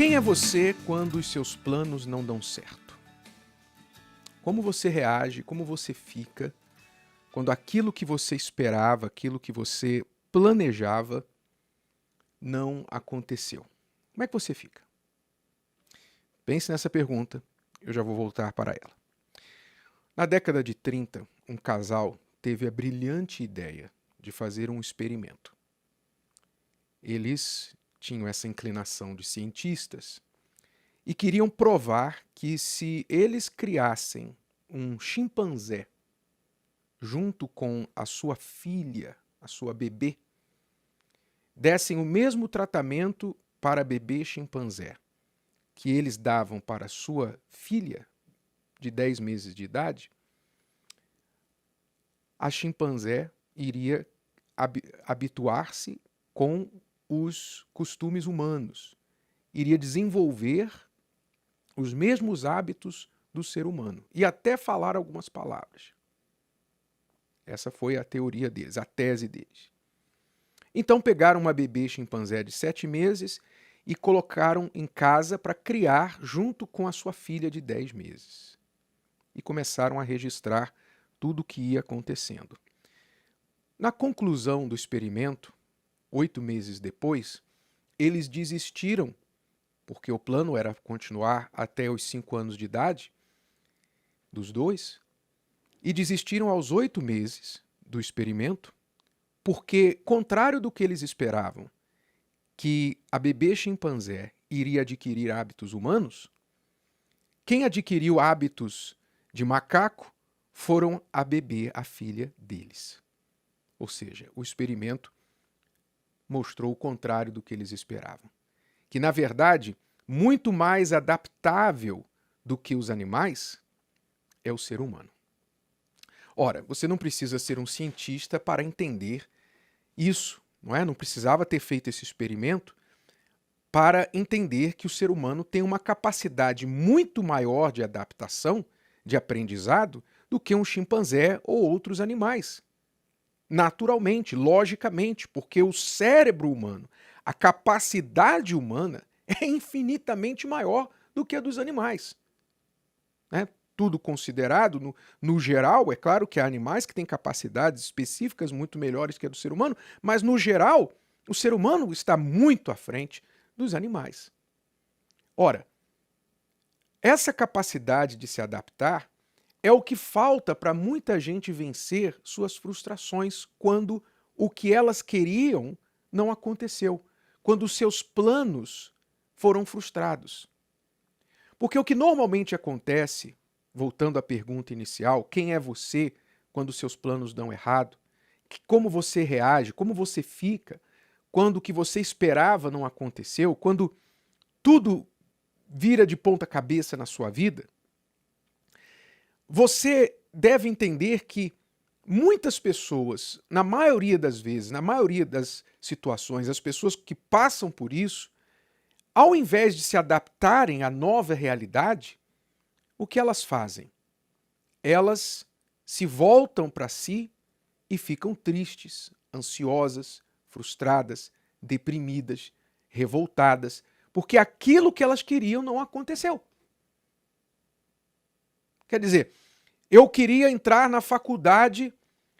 Quem é você quando os seus planos não dão certo? Como você reage, como você fica quando aquilo que você esperava, aquilo que você planejava não aconteceu? Como é que você fica? Pense nessa pergunta, eu já vou voltar para ela. Na década de 30, um casal teve a brilhante ideia de fazer um experimento. Eles tinham essa inclinação de cientistas e queriam provar que se eles criassem um chimpanzé junto com a sua filha, a sua bebê, dessem o mesmo tratamento para a bebê chimpanzé que eles davam para a sua filha de 10 meses de idade, a chimpanzé iria habituar-se com os costumes humanos, iria desenvolver os mesmos hábitos do ser humano e até falar algumas palavras. Essa foi a teoria deles, a tese deles. Então pegaram uma bebê chimpanzé de 7 meses e colocaram em casa para criar junto com a sua filha de 10 meses. E começaram a registrar tudo o que ia acontecendo. Na conclusão do experimento, 8 meses depois, eles desistiram, porque o plano era continuar até os 5 anos de idade dos dois, e desistiram aos 8 meses do experimento, porque, contrário do que eles esperavam, que a bebê chimpanzé iria adquirir hábitos humanos, quem adquiriu hábitos de macaco foram a bebê, a filha deles. Ou seja, o experimento mostrou o contrário do que eles esperavam. Que, na verdade, muito mais adaptável do que os animais é o ser humano. Ora, você não precisa ser um cientista para entender isso, não é? Não precisava ter feito esse experimento para entender que o ser humano tem uma capacidade muito maior de adaptação, de aprendizado, do que um chimpanzé ou outros animais. Naturalmente, logicamente, porque o cérebro humano, a capacidade humana é infinitamente maior do que a dos animais. Né? Tudo considerado, no geral, é claro que há animais que têm capacidades específicas muito melhores que a do ser humano, mas no geral, o ser humano está muito à frente dos animais. Ora, essa capacidade de se adaptar é o que falta para muita gente vencer suas frustrações quando o que elas queriam não aconteceu, quando os seus planos foram frustrados. Porque o que normalmente acontece, voltando à pergunta inicial, quem é você quando seus planos dão errado? Como você reage? Como você fica quando o que você esperava não aconteceu? Quando tudo vira de ponta cabeça na sua vida? Você deve entender que muitas pessoas, na maioria das vezes, na maioria das situações, as pessoas que passam por isso, ao invés de se adaptarem à nova realidade, o que elas fazem? Elas se voltam para si e ficam tristes, ansiosas, frustradas, deprimidas, revoltadas, porque aquilo que elas queriam não aconteceu. Quer dizer, eu queria entrar na faculdade,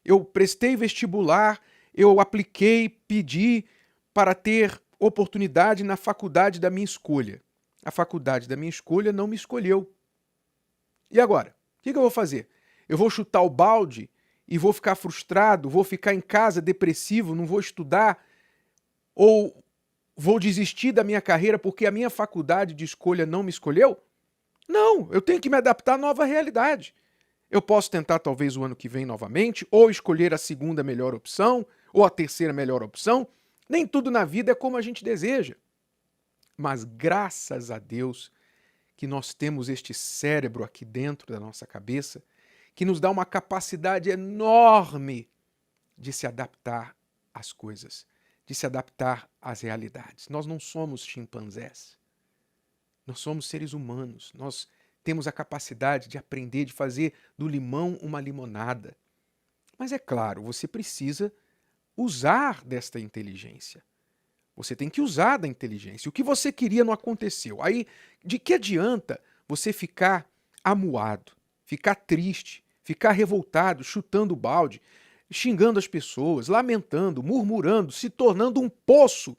eu prestei vestibular, eu apliquei, pedi para ter oportunidade na faculdade da minha escolha. A faculdade da minha escolha não me escolheu. E agora? O que eu vou fazer? Eu vou chutar o balde e vou ficar frustrado, vou ficar em casa depressivo, não vou estudar? Ou vou desistir da minha carreira porque a minha faculdade de escolha não me escolheu? Não, eu tenho que me adaptar à nova realidade. Eu posso tentar talvez o ano que vem novamente, ou escolher a segunda melhor opção, ou a terceira melhor opção. Nem tudo na vida é como a gente deseja. Mas graças a Deus que nós temos este cérebro aqui dentro da nossa cabeça, que nos dá uma capacidade enorme de se adaptar às coisas, de se adaptar às realidades. Nós não somos chimpanzés. Nós somos seres humanos. Nós temos a capacidade de aprender, de fazer do limão uma limonada. Mas é claro, você precisa usar desta inteligência. Você tem que usar da inteligência. O que você queria não aconteceu. Aí, de que adianta você ficar amuado, ficar triste, ficar revoltado, chutando o balde, xingando as pessoas, lamentando, murmurando, se tornando um poço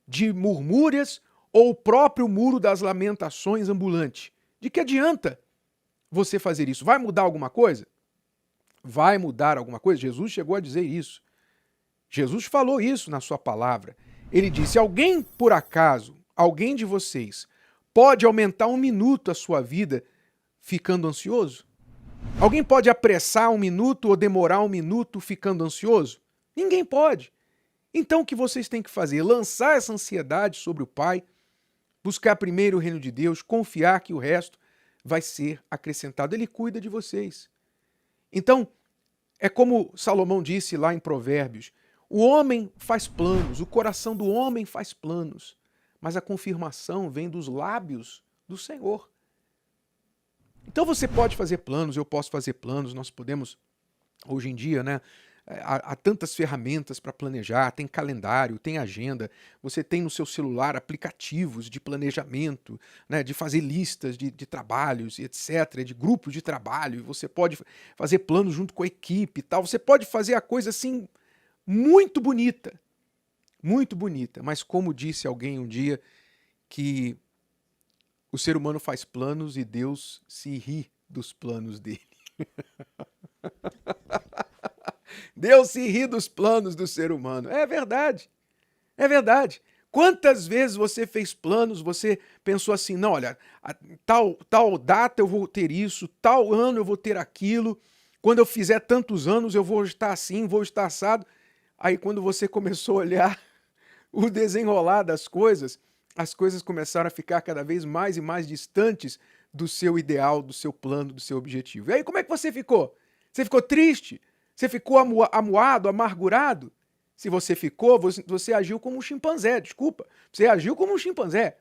de murmúrias ou o próprio muro das lamentações ambulante? De que adianta você fazer isso? Vai mudar alguma coisa? Vai mudar alguma coisa? Jesus chegou a dizer isso. Jesus falou isso na sua palavra. Ele disse: alguém, por acaso, alguém de vocês, pode aumentar 1 minuto a sua vida ficando ansioso? Alguém pode apressar 1 minuto ou demorar 1 minuto ficando ansioso? Ninguém pode. Então o que vocês têm que fazer? Lançar essa ansiedade sobre o Pai, buscar primeiro o reino de Deus, confiar que o resto vai ser acrescentado. Ele cuida de vocês. Então, é como Salomão disse lá em Provérbios: o homem faz planos, o coração do homem faz planos, mas a confirmação vem dos lábios do Senhor. Então você pode fazer planos, eu posso fazer planos, nós podemos, hoje em dia, né? Há tantas ferramentas para planejar, tem calendário, tem agenda, você tem no seu celular aplicativos de planejamento, né, de fazer listas de trabalhos, etc., de grupos de trabalho, você pode fazer planos junto com a equipe e tal, você pode fazer a coisa assim muito bonita, mas como disse alguém um dia, que o ser humano faz planos e Deus se ri dos planos dele. Deus se ri dos planos do ser humano. É verdade. É verdade. Quantas vezes você fez planos, você pensou assim, não, olha, tal data eu vou ter isso, tal ano eu vou ter aquilo, quando eu fizer tantos anos eu vou estar assim, vou estar assado. Aí quando você começou a olhar o desenrolar das coisas, as coisas começaram a ficar cada vez mais e mais distantes do seu ideal, do seu plano, do seu objetivo. E aí como é que você ficou? Você ficou triste? Você ficou amuado, amargurado? Se você ficou, você agiu como um chimpanzé, desculpa. Você agiu como um chimpanzé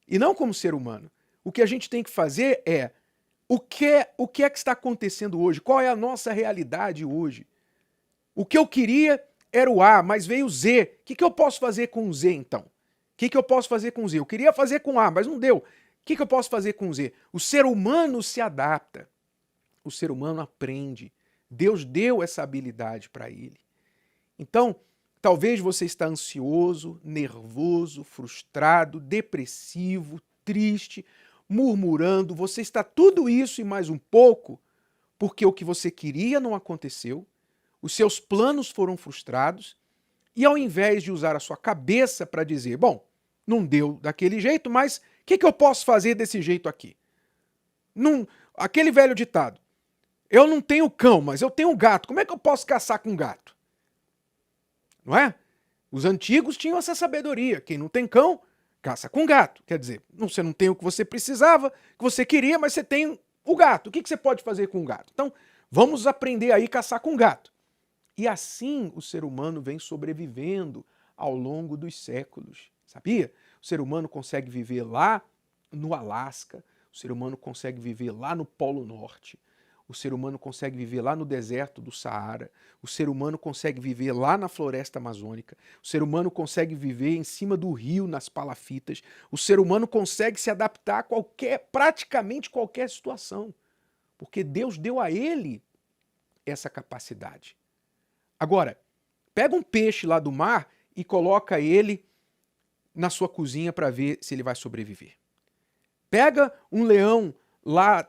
e não como ser humano. O que a gente tem que fazer é o que é que está acontecendo hoje? Qual é a nossa realidade hoje? O que eu queria era o A, mas veio o Z. O que eu posso fazer com o Z, então? O que eu posso fazer com o Z? Eu queria fazer com A, mas não deu. O que eu posso fazer com o Z? O ser humano se adapta. O ser humano aprende. Deus deu essa habilidade para ele. Então, talvez você está ansioso, nervoso, frustrado, depressivo, triste, murmurando. Você está tudo isso e mais um pouco porque o que você queria não aconteceu, os seus planos foram frustrados e ao invés de usar a sua cabeça para dizer, bom, não deu daquele jeito, mas o que eu posso fazer desse jeito aqui? Aquele velho ditado, eu não tenho cão, mas eu tenho um gato. Como é que eu posso caçar com um gato? Não é? Os antigos tinham essa sabedoria. Quem não tem cão, caça com gato. Quer dizer, você não tem o que você precisava, que você queria, mas você tem o gato. O que você pode fazer com o gato? Então, vamos aprender aí a caçar com gato. E assim o ser humano vem sobrevivendo ao longo dos séculos. Sabia? O ser humano consegue viver lá no Alasca, o ser humano consegue viver lá no Polo Norte, o ser humano consegue viver lá no deserto do Saara, o ser humano consegue viver lá na floresta amazônica, o ser humano consegue viver em cima do rio, nas palafitas, o ser humano consegue se adaptar a praticamente qualquer situação, porque Deus deu a ele essa capacidade. Agora, pega um peixe lá do mar e coloca ele na sua cozinha para ver se ele vai sobreviver. Pega um leão lá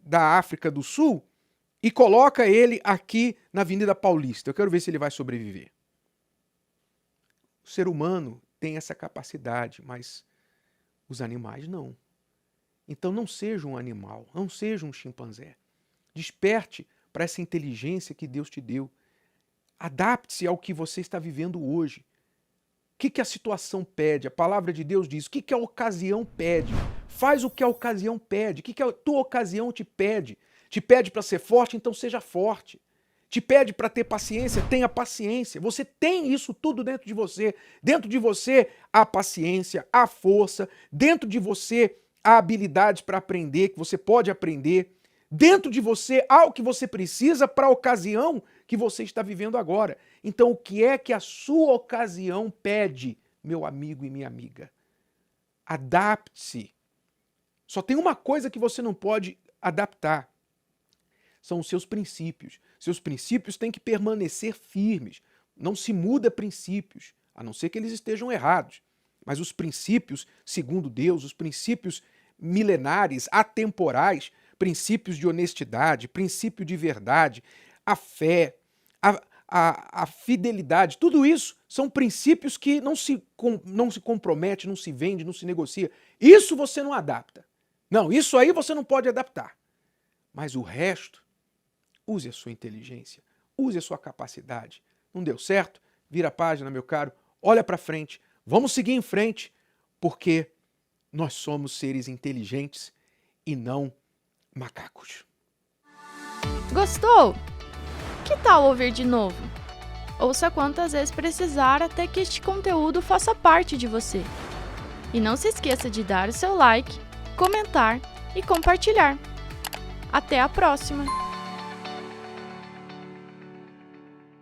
da África do Sul e coloca ele aqui na Avenida Paulista. Eu quero ver se ele vai sobreviver. O ser humano tem essa capacidade, mas os animais não. Então não seja um animal, não seja um chimpanzé. Desperte para essa inteligência que Deus te deu. Adapte-se ao que você está vivendo hoje. O que a situação pede? A palavra de Deus diz. O que a ocasião pede? Faz o que a ocasião pede. O que a tua ocasião te pede? Te pede para ser forte, então seja forte. Te pede para ter paciência, tenha paciência. Você tem isso tudo dentro de você. Dentro de você há paciência, há força. Dentro de você há habilidades para aprender, que você pode aprender. Dentro de você há o que você precisa para a ocasião que você está vivendo agora. Então, o que é que a sua ocasião pede meu amigo e minha amiga. Adapte-se. Só tem uma coisa que você não pode adaptar. São os seus princípios. Seus princípios têm que permanecer firmes. Não se muda princípios, a não ser que eles estejam errados. Mas os princípios, segundo Deus, os princípios milenares, atemporais, princípios de honestidade, princípio de verdade, a fé, a fidelidade, tudo isso são princípios que não se compromete, não se vende, não se negocia. Isso você não adapta. Não, isso aí você não pode adaptar. Mas o resto, use a sua inteligência, use a sua capacidade. Não deu certo? Vira a página, meu caro, olha para frente, vamos seguir em frente, porque nós somos seres inteligentes e não macacos. Gostou? Que tal ouvir de novo? Ouça quantas vezes precisar até que este conteúdo faça parte de você. E não se esqueça de dar o seu like, comentar e compartilhar. Até a próxima!